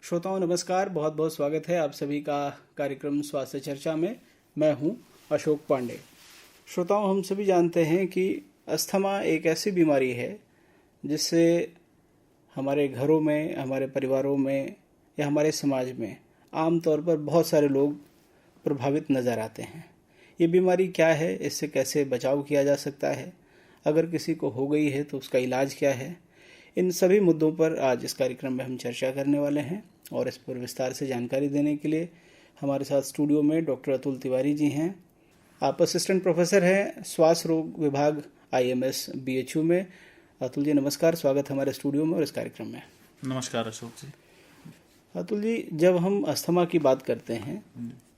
श्रोताओं नमस्कार, बहुत बहुत स्वागत है आप सभी का कार्यक्रम स्वास्थ्य चर्चा में। मैं हूं अशोक पांडे। श्रोताओं, हम सभी जानते हैं कि अस्थमा एक ऐसी बीमारी है जिससे हमारे घरों में, हमारे परिवारों में या हमारे समाज में आमतौर पर बहुत सारे लोग प्रभावित नज़र आते हैं। ये बीमारी क्या है, इससे कैसे बचाव किया जा सकता है, अगर किसी को हो गई है तो उसका इलाज क्या है, इन सभी मुद्दों पर आज इस कार्यक्रम में हम चर्चा करने वाले हैं। और इस पर विस्तार से जानकारी देने के लिए हमारे साथ स्टूडियो में डॉक्टर अतुल तिवारी जी हैं। आप असिस्टेंट प्रोफेसर हैं श्वास रोग विभाग IMS BHU में। अतुल जी नमस्कार, स्वागत हमारे स्टूडियो में और इस कार्यक्रम में। नमस्कार अशोक जी। अतुल जी, जब हम अस्थमा की बात करते हैं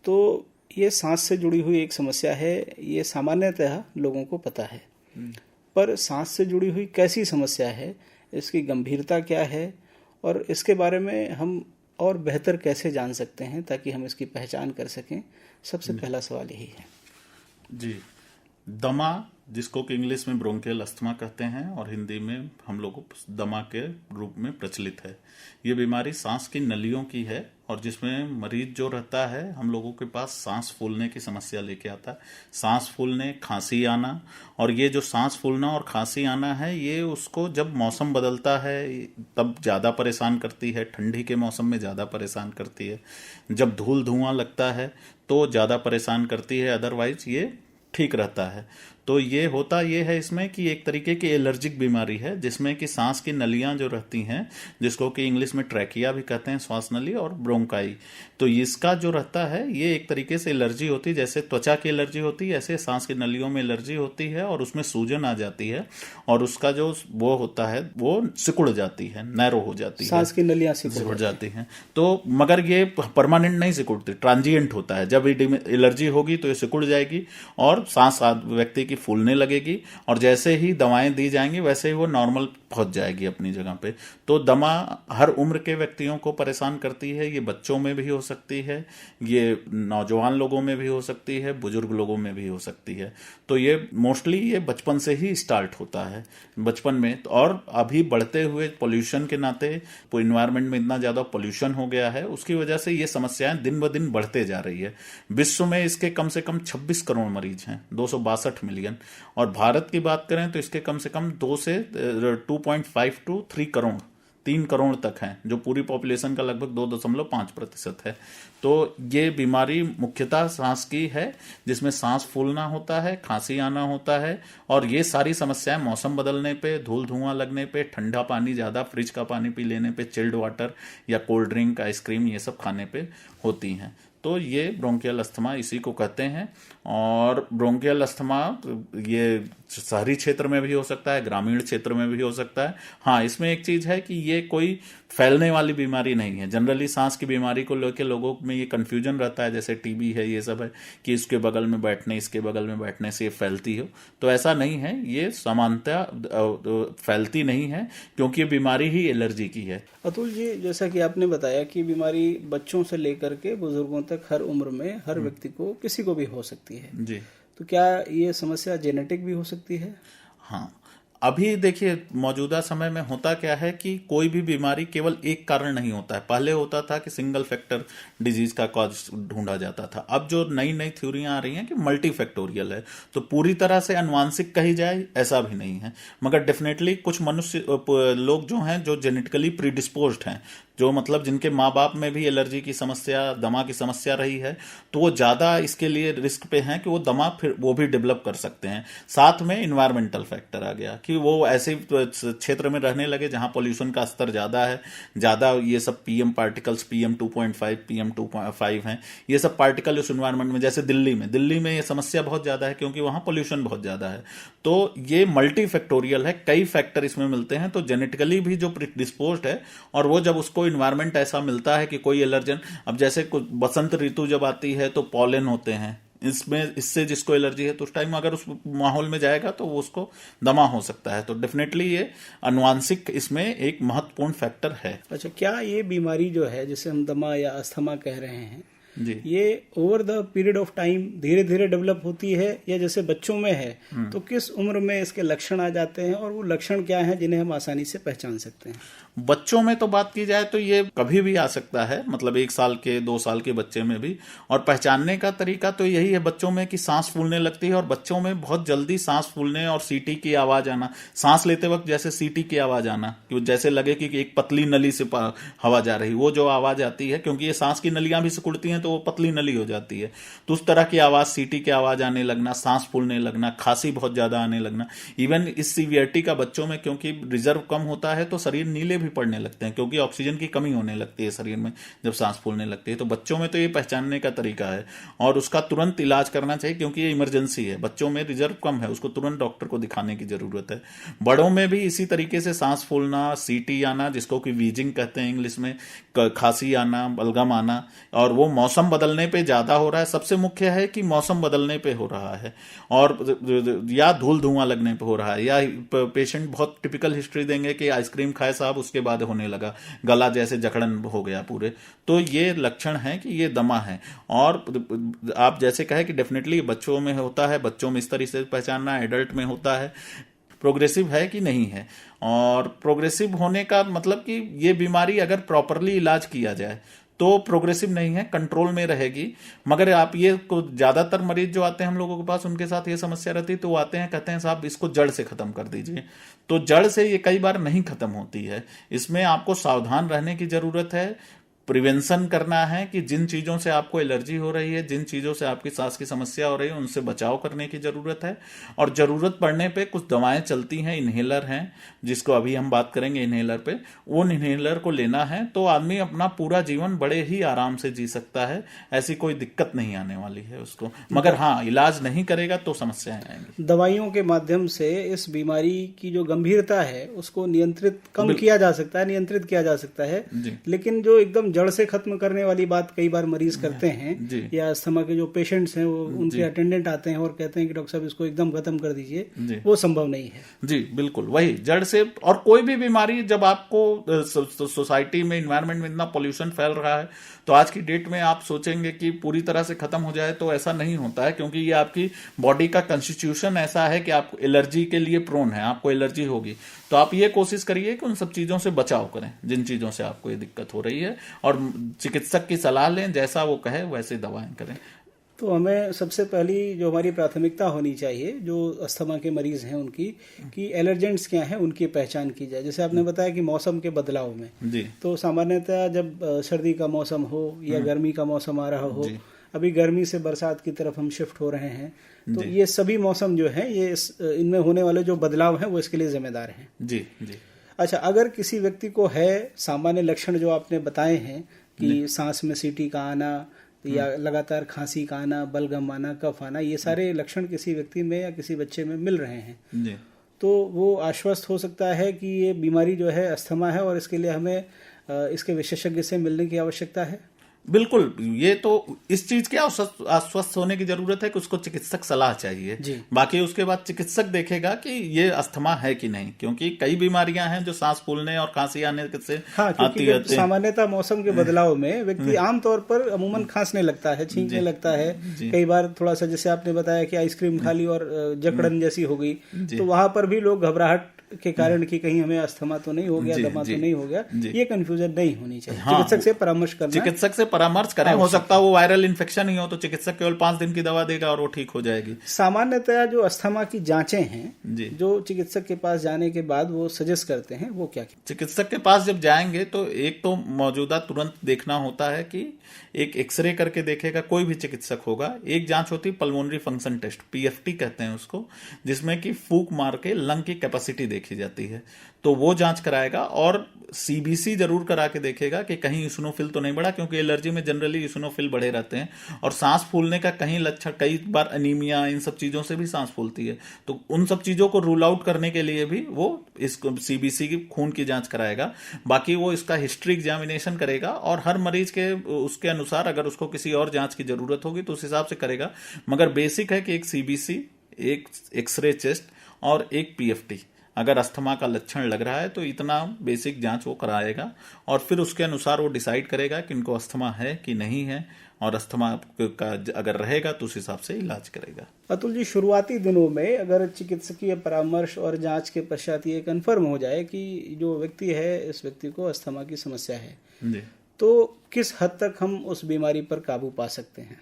तो ये सांस से जुड़ी हुई एक समस्या है, ये सामान्यतः लोगों को पता है। पर सांस से जुड़ी हुई कैसी समस्या है, इसकी गंभीरता क्या है और इसके बारे में हम और बेहतर कैसे जान सकते हैं ताकि हम इसकी पहचान कर सकें, सबसे पहला सवाल यही है। जी, दमा, जिसको कि इंग्लिश में ब्रोंकियल अस्थमा कहते हैं और हिंदी में हम लोगों को दमा के रूप में प्रचलित है। ये बीमारी सांस की नलियों की है और जिसमें मरीज जो रहता है हम लोगों के पास सांस फूलने की समस्या लेके आता है। सांस फूलने, खांसी आना, और ये जो सांस फूलना और खांसी आना है ये उसको जब मौसम बदलता है तब ज़्यादा परेशान करती है। ठंडी के मौसम में ज़्यादा परेशान करती है, जब धूल धुआं लगता है तो ज़्यादा परेशान करती है, अदरवाइज ये ठीक रहता है। तो ये होता ये है इसमें कि एक तरीके की एलर्जिक बीमारी है जिसमें कि सांस की नलियां जो रहती हैं, जिसको कि इंग्लिश में ट्रैकिया भी कहते हैं, श्वास नली, और ब्रोंकाई, तो इसका जो रहता है ये एक तरीके से एलर्जी होती है। जैसे त्वचा की एलर्जी होती है ऐसे सांस की नलियों में एलर्जी होती है और उसमें सूजन आ जाती है और उसका जो वो होता है वो सिकुड़ जाती है, नैरो हो जाती है, सांस की नलियां सिकुड़ जाती हैं। तो मगर ये परमानेंट नहीं सिकुड़ती, ट्रांजिएंट होता है। जब एलर्जी होगी तो ये सिकुड़ जाएगी और सांस व्यक्ति की फूलने लगेगी और जैसे ही दवाएं दी जाएंगी वैसे ही वो नॉर्मल पहुंच जाएगी अपनी जगह पे। तो दमा हर उम्र के व्यक्तियों को परेशान करती है। ये बच्चों में भी हो सकती है, ये नौजवान लोगों में भी हो सकती है, बुजुर्ग लोगों में भी हो सकती है। तो ये मोस्टली ये बचपन से ही स्टार्ट होता है, बचपन में। और अभी बढ़ते हुए पोल्यूशन के नाते इन्वायरमेंट में इतना ज्यादा पोल्यूशन हो गया है, उसकी वजह से ये समस्याएं दिन ब दिन बढ़ते जा रही है। विश्व में इसके कम से कम 26 करोड़ मरीज हैं, 262 मिलियन, और भारत की बात करें तो इसके कम से कम 2.5 to 3 करोड़ तक हैं, जो पूरी पॉपुलेशन का लगभग 2.5% है। तो ये बीमारी मुख्यतः सांस की है, जिसमें सांस फूलना होता है, खांसी आना होता है, और ये सारी समस्याएं मौसम बदलने पे, धूल धुआं लगने पे, ठंडा पानी ज्यादा फ्रिज का पानी पी लेने पे, चिल्ड वाटर या कोल्ड ड्रिंक, आइसक्रीम, ये सब खाने पे होती हैं। तो ये ब्रोंकियल अस्थमा इसी को कहते हैं। और ब्रोंकियल अस्थमा ये शहरी क्षेत्र में भी हो सकता है, ग्रामीण क्षेत्र में भी हो सकता है। हाँ, इसमें एक चीज है कि ये कोई फैलने वाली बीमारी नहीं है। जनरली सांस की बीमारी को लेकर लोगों में ये कंफ्यूजन रहता है, जैसे टीबी है, ये सब है, कि इसके बगल में बैठने, इसके बगल में बैठने से ये फैलती हो। तो ऐसा नहीं है, ये सामान्यतः फैलती नहीं है क्योंकि ये बीमारी ही एलर्जी की है। अतुल जी, जैसा कि आपने बताया कि बीमारी बच्चों से लेकर के बुजुर्गों तक हर उम्र में हर व्यक्ति को, किसी को भी हो सकती है जी। तो क्या ये समस्या जेनेटिक भी हो सकती है? हाँ, अभी देखिए मौजूदा समय में होता क्या है कि कोई भी बीमारी केवल एक कारण नहीं होता है। पहले होता था कि सिंगल फैक्टर डिजीज का कॉज ढूंढा जाता था। अब जो नई नई थ्योरियां आ रही हैं कि मल्टी फैक्टोरियल है। तो पूरी तरह से अनुवांशिक कही जाए ऐसा भी नहीं है, मगर डेफिनेटली कुछ मनुष्य लोग जो हैं जो जेनेटिकली प्रीडिस्पोज्ड हैं, जो मतलब जिनके माँ बाप में भी एलर्जी की समस्या, दमा की समस्या रही है, तो वो ज्यादा इसके लिए रिस्क पे हैं कि वो दमा फिर वो भी डेवलप कर सकते हैं। साथ में इन्वायरमेंटल फैक्टर आ गया कि वो ऐसे क्षेत्र में रहने लगे जहां पोल्यूशन का स्तर ज्यादा है, ज्यादा ये सब PM पार्टिकल्स, PM2.5, PM2.5 हैं, ये सब पार्टिकल उस इन्वायरमेंट में, जैसे दिल्ली में ये समस्या बहुत ज्यादा है क्योंकि वहां पोल्यूशन बहुत ज्यादा है। तो ये मल्टी फैक्टोरियल है, कई फैक्टर इसमें मिलते हैं। तो जेनेटिकली भी जो प्रीडिस्पोज्ड है और वो जब उसको इन्वायरमेंट ऐसा मिलता है कि कोई एलर्जन, अब जैसे बसंत ऋतु जब आती है तो पॉलन होते हैं, इससे जिसको एलर्जी है तो उस टाइम अगर उस माहौल में जाएगा तो वो उसको दमा हो सकता है। तो डेफिनेटली ये अनुवांशिक इसमें एक महत्वपूर्ण फैक्टर है। अच्छा, क्या ये बीमारी जो है जिसे हम दमा या अस्थमा कह रहे हैं, जी। ये over the period of time धीरे धीरे डेवलप होती है, या जैसे बच्चों में है तो किस उम्र में इसके लक्षण आ जाते हैं, और वो लक्षण क्या हैं जिन्हें हम आसानी से पहचान सकते हैं? बच्चों में तो बात की जाए तो ये कभी भी आ सकता है, मतलब 1 साल के 2 साल के बच्चे में भी। और पहचानने का तरीका तो यही है बच्चों में कि सांस फूलने लगती है, और बच्चों में बहुत जल्दी सांस फूलने और सीटी की आवाज आना, सांस लेते वक्त जैसे सीटी की आवाज आना, कि जैसे लगे कि एक पतली नली से हवा जा रही, वो जो आवाज आती है, क्योंकि ये सांस की नलियां भी सिकुड़ती हैं तो वो पतली नली हो जाती है, तो उस तरह की आवाज, सीटी की आवाज आने लगना, सांस फूलने लगना, खांसी बहुत ज्यादा आने लगना। इवन इस सीवियरिटी का बच्चों में, क्योंकि रिजर्व कम होता है तो शरीर नीले भी पड़ने लगते हैं, क्योंकि ऑक्सीजन की कमी होने लगती है शरीर में जब सांस फूलने लगती है। तो बच्चों में तो ये पहचानने का तरीका है, और उसका तुरंत इलाज करना चाहिए, क्योंकि ये इमरजेंसी है। बच्चों में रिजर्व कम है, उसको तुरंत डॉक्टर को दिखाने की जरूरत है। बड़ों में भी इसी तरीके से सांस फूलना, सीटी आना, जिसको कि वीजिंग कहते हैं इंग्लिश में, खांसी आना, बलगम आना, और वो मौसम बदलने पे ज्यादा हो रहा है। सबसे मुख्य है कि मौसम बदलने पे हो रहा है, और या धूल धुआं लगने पे हो रहा है, या पेशेंट बहुत टिपिकल हिस्ट्री देंगे कि आइसक्रीम खाए साहब उसके बाद होने लगा, गला जैसे जकड़न हो गया पूरे, तो ये लक्षण है कि ये दमा है। और आप जैसे कहे कि डेफिनेटली बच्चों में होता है, बच्चों में इस तरह से पहचानना, एडल्ट में होता है, प्रोग्रेसिव है कि नहीं है। और प्रोग्रेसिव होने का मतलब कि ये बीमारी अगर प्रॉपरली इलाज किया जाए तो प्रोग्रेसिव नहीं है, कंट्रोल में रहेगी। मगर आप ये ज्यादातर मरीज जो आते हैं हम लोगों के पास, उनके साथ ये समस्या रहती है, तो वो आते हैं कहते हैं साहब इसको जड़ से खत्म कर दीजिए। तो जड़ से ये कई बार नहीं खत्म होती है, इसमें आपको सावधान रहने की जरूरत है। प्रिवेंशन करना है कि जिन चीजों से आपको एलर्जी हो रही है, जिन चीजों से आपकी सांस की समस्या हो रही है, उनसे बचाव करने की जरूरत है। और जरूरत पड़ने पे कुछ दवाएं चलती हैं, इन्हेलर हैं, जिसको अभी हम बात करेंगे इन्हेलर पे। उन इन्हेलर को लेना है तो आदमी अपना पूरा जीवन बड़े ही आराम से जी सकता है, ऐसी कोई दिक्कत नहीं आने वाली है उसको। मगर हाँ, इलाज नहीं करेगा तो समस्याएं आएंगी। दवाइयों के माध्यम से इस बीमारी की जो गंभीरता है उसको नियंत्रित कम किया जा सकता है, नियंत्रित किया जा सकता है। लेकिन जो एकदम जड़ से खत्म करने वाली बात कई बार मरीज करते हैं, या अस्थमा के जो पेशेंट्स हैं वो उनके अटेंडेंट आते हैं और कहते हैं कि डॉक्टर साहब इसको एकदम खत्म कर दीजिए, वो संभव नहीं है। जी बिल्कुल, वही जड़ से। और कोई भी बीमारी जब आपको सोसाइटी में, इन्वायरमेंट में इतना पोल्यूशन फैल रहा है, तो आज की डेट में आप सोचेंगे कि पूरी तरह से खत्म हो जाए, तो ऐसा नहीं होता है, क्योंकि ये आपकी बॉडी का कंस्टिट्यूशन ऐसा है कि आप एलर्जी के लिए प्रोन है, आपको एलर्जी होगी। तो आप ये कोशिश करिए कि उन सब चीजों से बचाव करें जिन चीजों से आपको ये दिक्कत हो रही है, और चिकित्सक की सलाह लें, जैसा वो कहे वैसे दवाएं करें। तो हमें सबसे पहली जो हमारी प्राथमिकता होनी चाहिए जो अस्थमा के मरीज हैं उनकी, कि एलर्जेंट्स क्या हैं उनकी पहचान की जाए। जैसे आपने बताया कि मौसम के बदलाव में जी, तो सामान्यतः जब सर्दी का मौसम हो या गर्मी का मौसम आ रहा हो, अभी गर्मी से बरसात की तरफ हम शिफ्ट हो रहे हैं, तो ये सभी मौसम जो है ये इनमें होने वाले जो बदलाव हैं वो इसके लिए जिम्मेदार हैं। जी जी। अच्छा, अगर किसी व्यक्ति को है सामान्य लक्षण जो आपने बताए हैं कि सांस में सीटी का आना, या लगातार खांसी का आना, बलगम आना, कफ आना, ये सारे लक्षण किसी व्यक्ति में या किसी बच्चे में मिल रहे हैं, जी, तो वो आश्वस्त हो सकता है कि ये बीमारी जो है अस्थमा है, और इसके लिए हमें इसके विशेषज्ञ से मिलने की आवश्यकता है। बिल्कुल, ये तो इस चीज के आश्वस्त होने की जरूरत है कि उसको चिकित्सक सलाह चाहिए। बाकी उसके बाद चिकित्सक देखेगा कि ये अस्थमा है कि नहीं, क्योंकि कई बीमारियां हैं जो सांस फूलने और खांसी आने से आती है। सामान्यतः मौसम के बदलाव में व्यक्ति आमतौर पर अमूमन खांसने लगता है, छींकने लगता है, कई बार थोड़ा सा जैसे आपने बताया कि आइसक्रीम खा ली और जकड़न जैसी हो गई, तो वहां पर भी लोग घबराहट के कारण कि कहीं हमें अस्थमा तो नहीं हो गया, दमा तो नहीं हो गया, ये कंफ्यूजन नहीं होनी चाहिए। चिकित्सक से परामर्श करना, चिकित्सक से परामर्श करें। हो सकता है वो वायरल इन्फेक्शन ही हो, तो चिकित्सक केवल 5 दिन की दवा देगा और वो ठीक हो जाएगी। सामान्यतया जो अस्थमा की जांचें हैं जो चिकित्सक के पास जाने के बाद वो सजेस्ट करते हैं, वो क्या? चिकित्सक के पास जब जाएंगे तो एक तो मौजूदा तुरंत देखना होता है कि एक एक्सरे करके देखेगा, कोई भी चिकित्सक होगा। एक जांच होती है पल्मोनरी फंक्शन टेस्ट, पीएफटी कहते हैं उसको, जिसमें कि फूंक मार के लंग की कैपेसिटी देखी जाती है, तो वो जांच कराएगा। और सीबीसी जरूर करा के देखेगा कि कहीं इसिनोफिल तो नहीं बढ़ा, क्योंकि एलर्जी में जनरली इसिनोफिल बढ़े रहते हैं। और सांस फूलने का कहीं लक्षण, कई बार अनीमिया, इन सब चीजों से भी सांस फूलती है, तो उन सब चीजों को रूल आउट करने के लिए भी वो इस सीबीसी की खून की जांच कराएगा। बाकी वो इसका हिस्ट्री एग्जामिनेशन करेगा, और हर मरीज के उसके अनुसार अगर उसको किसी और जांच की जरूरत होगी तो उस हिसाब से करेगा। मगर बेसिक है कि एक सीबीसी, एक एक्सरे चेस्ट और एक पीएफटी अगर अस्थमा का लक्षण लग रहा है तो इतना बेसिक जांच वो कराएगा और फिर उसके अनुसार वो डिसाइड करेगा कि इनको अस्थमा है कि नहीं है, और अस्थमा का अगर रहेगा तो उस हिसाब से इलाज करेगा। अतुल जी, शुरुआती दिनों में अगर चिकित्सकीय परामर्श और जांच के पश्चात ये कन्फर्म हो जाए कि जो व्यक्ति है, इस व्यक्ति को अस्थमा की समस्या है, जी, तो किस हद तक हम उस बीमारी पर काबू पा सकते हैं?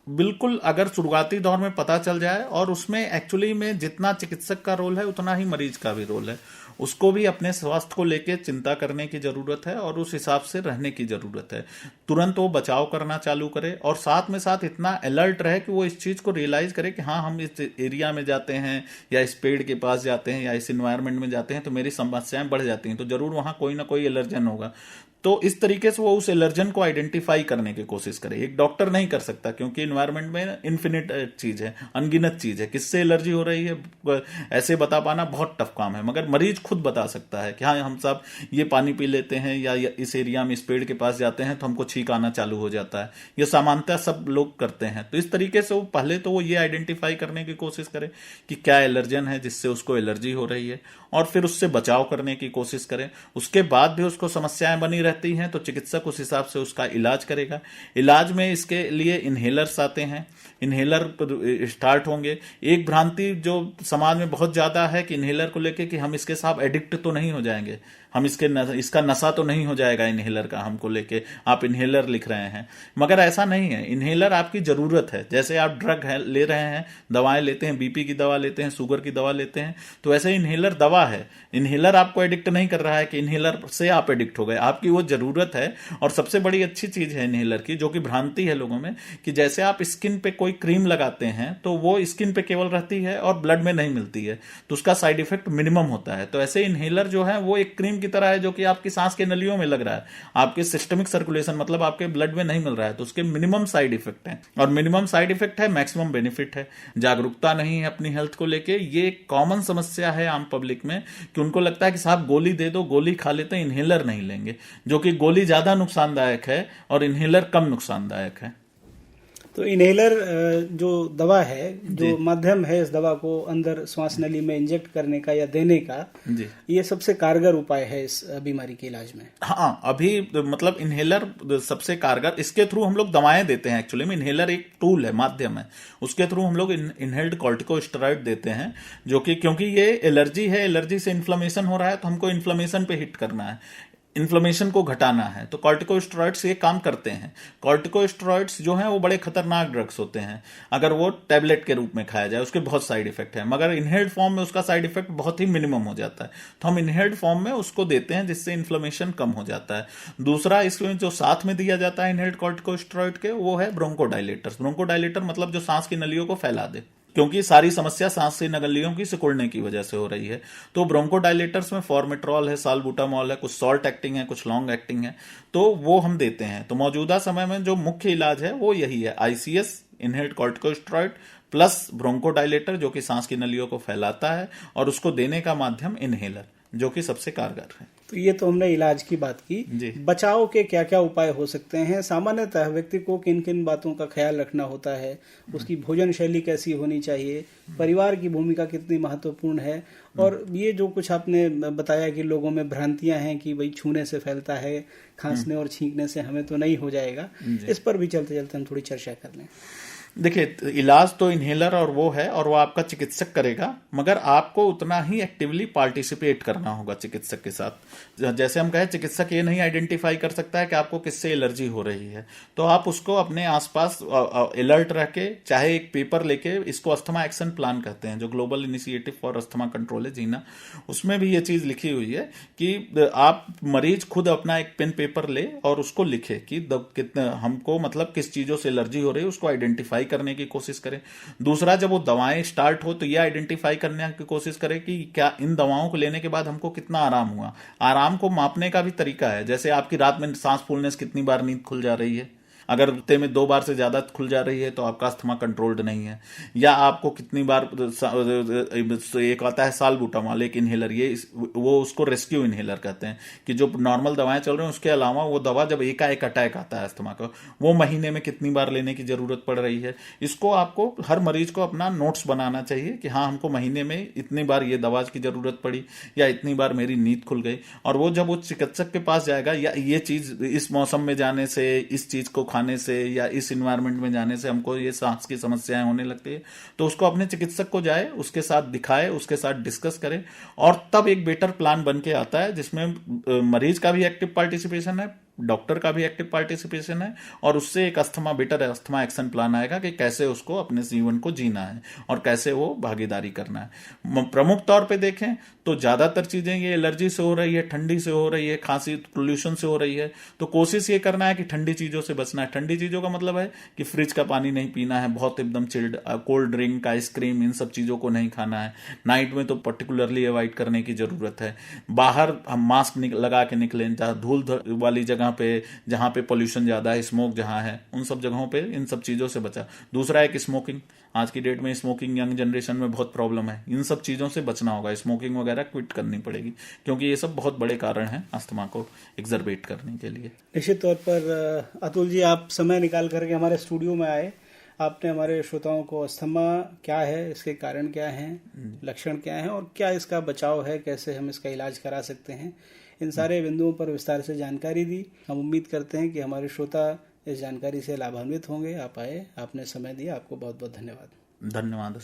बिल्कुल, अगर शुरुआती दौर में पता चल जाए, और उसमें एक्चुअली में जितना चिकित्सक का रोल है उतना ही मरीज का भी रोल है। उसको भी अपने स्वास्थ्य को लेकर चिंता करने की जरूरत है और उस हिसाब से रहने की जरूरत है। तुरंत वो बचाव करना चालू करे और साथ में साथ इतना अलर्ट रहे कि वो इस चीज को रियलाइज करे कि हाँ, हम इस एरिया में जाते हैं या इस पेड़ के पास जाते हैं या इस इन्वायरमेंट में जाते हैं तो मेरी समस्याएं बढ़ जाती हैं, तो जरूर वहां कोई ना कोई एलर्जन होगा। तो इस तरीके से वो उस एलर्जन को आइडेंटिफाई करने की कोशिश करे। एक डॉक्टर नहीं कर सकता, क्योंकि इन्वायरमेंट में इन्फिनिट चीज है, अनगिनत चीज है। किससे एलर्जी हो रही है ऐसे बता पाना बहुत टफ काम है, मगर मरीज खुद बता सकता है कि हाँ, हम सब ये पानी पी लेते हैं या इस एरिया में इस पेड़ के पास जाते हैं तो हमको छींक आना चालू हो जाता है। ये सामान्यतः सब लोग करते हैं। तो इस तरीके से वो पहले तो वो ये आइडेंटिफाई करने की कोशिश करे कि क्या एलर्जन है जिससे उसको एलर्जी हो रही है, और फिर उससे बचाव करने की कोशिश करें। उसके बाद भी उसको समस्याएं बनी रहती हैं तो चिकित्सक उस हिसाब से उसका इलाज करेगा। इलाज में इसके लिए इन्हेलर्स आते हैं, इन्हेलर स्टार्ट होंगे। एक भ्रांति जो समाज में बहुत ज्यादा है कि इन्हेलर को लेके कि हम इसके साथ एडिक्ट तो नहीं हो जाएंगे, हम इसका नशा तो नहीं हो जाएगा इन्हेलर का, हमको लेके आप इन्हेलर लिख रहे हैं, मगर ऐसा नहीं है। इन्हेलर आपकी जरूरत है। जैसे आप ड्रग ले रहे हैं, दवाएं लेते हैं, बीपी की दवा लेते हैं, शुगर की दवा लेते हैं, तो ऐसे इन्हेलर दवा है। इन्हेलर आपको एडिक्ट नहीं कर रहा है कि इन्हेलर से आप एडिक्ट हो गए, आपकी वो जरूरत है। और सबसे बड़ी अच्छी चीज है इन्हेलर की, जो कि भ्रांति है लोगों में, कि जैसे आप स्किन पे कोई क्रीम लगाते हैं तो वो स्किन पे केवल रहती है और ब्लड में नहीं मिलती है, तो उसका साइड इफेक्ट मिनिमम होता है। तो ऐसे इन्हेलर जो है वो एक क्रीम की तरह है जो कि आपकी सांस के नलियों में लग रहा है, आपके सिस्टमिक सर्कुलेशन मतलब आपके ब्लड में नहीं मिल रहा है, तो उसके मिनिमम साइड इफेक्ट है। और मिनिमम साइड इफेक्ट है, मैक्सिमम बेनिफिट है। जागरूकता नहीं है अपनी हेल्थ को लेके। ये एक कॉमन समस्या है आम पब्लिक में कि उनको लगता है कि साहब गोली दे दो, गोली खा लेते हैं, इन्हेलर नहीं लेंगे, जो कि गोली ज्यादा नुकसानदायक है और इन्हेलर कम नुकसानदायक है। तो इन्हेलर जो दवा है, जो माध्यम है इस दवा को अंदर श्वास नली में इंजेक्ट करने का या देने का, जी, ये सबसे कारगर उपाय है इस बीमारी के इलाज में। हाँ, अभी मतलब इन्हेलर सबसे कारगर, इसके थ्रू हम लोग दवाएं देते हैं। एक्चुअली में इन्हेलर एक टूल है, माध्यम है, उसके थ्रू हम लोग इनहेल्ड कॉर्टिकोस्टेरॉइड देते हैं, जो कि क्योंकि ये एलर्जी है, एलर्जी से इन्फ्लेमेशन हो रहा है, तो हमको इन्फ्लेमेशन पे हिट करना है, इन्फ्लेमेशन को घटाना है। तो कॉर्टिकोस्टेरॉइड्स ये काम करते हैं। कॉर्टिकोस्टेरॉइड्स जो हैं वो बड़े खतरनाक ड्रग्स होते हैं अगर वो टैबलेट के रूप में खाया जाए, उसके बहुत साइड इफेक्ट है, मगर इनहेल्ड फॉर्म में उसका साइड इफेक्ट बहुत ही मिनिमम हो जाता है। तो हम इनहेल्ड फॉर्म में उसको देते हैं जिससे इन्फ्लेमेशन कम हो जाता है। दूसरा इसमें जो साथ में दिया जाता है इनहेल्ड कॉर्टिकोस्टेरॉइड के, वो है ब्रोंकोडायलेटर्स। ब्रोंकोडायलेटर मतलब जो सांस की नलियों को फैला दे, क्योंकि सारी समस्या सांस की नलियों की सिकुड़ने की वजह से हो रही है। तो ब्रोंकोडायलेटर्स में फॉर्मेट्रॉल है, साल्बुटामॉल है, कुछ सॉल्ट एक्टिंग है, कुछ लॉन्ग एक्टिंग है, तो वो हम देते हैं। तो मौजूदा समय में जो मुख्य इलाज है वो यही है, ICS, inhaled corticosteroid plus bronchodilator, जो कि सांस की नलियों को फैलाता है, और उसको देने का माध्यम इनहेलर, जो कि सबसे कारगर है। तो ये तो हमने इलाज की बात की। बचाव के क्या क्या उपाय हो सकते हैं? सामान्यतः व्यक्ति को किन किन बातों का ख्याल रखना होता है? उसकी भोजन शैली कैसी होनी चाहिए? परिवार की भूमिका कितनी महत्वपूर्ण है? और ये जो कुछ आपने बताया कि लोगों में भ्रांतियां हैं कि भाई छूने से फैलता है, खांसने और छींकने से हमें तो नहीं हो जाएगा, इस पर भी चलते चलते हम थोड़ी चर्चा कर लें। देखिए, इलाज तो इन्हेलर और वो है, और वो आपका चिकित्सक करेगा, मगर आपको उतना ही एक्टिवली पार्टिसिपेट करना होगा चिकित्सक के साथ। जैसे हम कहें, चिकित्सक ये नहीं आइडेंटिफाई कर सकता है कि आपको किससे एलर्जी हो रही है, तो आप उसको अपने आसपास अलर्ट रह के, चाहे एक पेपर लेके, इसको अस्थमा एक्शन प्लान कहते हैं, जो global initiative for asthma control है, जीना, उसमें भी ये चीज लिखी हुई है कि आप मरीज खुद अपना एक पेन पेपर ले और उसको लिखे कि कितना हमको मतलब किस चीजों से एलर्जी हो रही है, उसको आइडेंटिफाई करने की कोशिश करें। दूसरा, जब वो दवाएं स्टार्ट हो तो ये आइडेंटिफाई करने की कोशिश करें कि क्या इन दवाओं को लेने के बाद हमको कितना आराम हुआ। आराम को मापने का भी तरीका है, जैसे आपकी रात में सांस फूलने से कितनी बार नींद खुल जा रही है, अगर हफ्ते में 2 बार से ज्यादा खुल जा रही है तो आपका अस्थमा कंट्रोल्ड नहीं है। या आपको कितनी बार एक आता है सालबुटामॉल एक इनहेलर, ये वो उसको रेस्क्यू इनहेलर कहते हैं कि जो नॉर्मल दवाएं चल रही हैं उसके अलावा वो दवा जब एकाएक अटैक आता है अस्थमा का, वो महीने में कितनी बार लेने की जरूरत पड़ रही है। इसको आपको हर मरीज को अपना नोट्स बनाना चाहिए कि हाँ हमको महीने में इतनी बार ये दवा की जरूरत पड़ी या इतनी बार मेरी नींद खुल गई। और वो जब वो चिकित्सक के पास जाएगा या ये चीज इस मौसम में जाने से, इस चीज को खाने से या इस इन्वायरमेंट में जाने से हमको ये सांस की समस्याएं होने लगती है, तो उसको अपने चिकित्सक को जाए, उसके साथ दिखाए, उसके साथ डिस्कस करे, और तब एक बेटर प्लान बन के आता है जिसमें मरीज का भी एक्टिव पार्टिसिपेशन है, डॉक्टर का भी एक्टिव पार्टिसिपेशन है, और उससे एक बेटर अस्थमा एक्शन प्लान आएगा कि कैसे उसको अपने जीवन को जीना है और कैसे वो भागीदारी करना है। प्रमुख तौर पे देखें तो ज्यादातर चीजें ये एलर्जी से हो रही है, ठंडी से हो रही है, खांसी पोल्यूशन से हो रही है, तो कोशिश ये करना है कि ठंडी चीजों से बचना है। ठंडी चीजों का मतलब है कि फ्रिज का पानी नहीं पीना है, बहुत एकदम चिल्ड, कोल्ड ड्रिंक, आइसक्रीम, इन सब चीजों को नहीं खाना है। नाइट में तो पर्टिकुलरली अवॉइड करने की जरूरत है। बाहर हम मास्क लगा के निकलें, जहां धूल वाली जगह पे, जहां पे पोल्यूशन ज्यादा है, स्मोक जहां है, उन सब जगहों पे इन सब चीजों से बचा। दूसरा है कि स्मोकिंग, आज की डेट में स्मोकिंग यंग जनरेशन में बहुत प्रॉब्लम है, इन सब चीजों से बचना होगा, स्मोकिंग वगैरह क्विट करनी पड़ेगी, क्योंकि ये सब बहुत बड़े कारण हैं अस्थमा को एग्जर्बेट करने के लिए। निश्चित तौर पर अतुल जी, आप समय निकाल करके हमारे स्टूडियो में आए, आपने हमारे श्रोताओं को अस्थमा क्या है, इसके कारण क्या हैं, लक्षण क्या हैं और क्या इसका बचाव है, कैसे हम इसका इलाज करा सकते हैं, इन सारे बिंदुओं पर विस्तार से जानकारी दी। हम उम्मीद करते हैं कि हमारे श्रोता इस जानकारी से लाभान्वित होंगे। आप आए, आपने समय दिया, आपको बहुत बहुत धन्यवाद। धन्यवाद।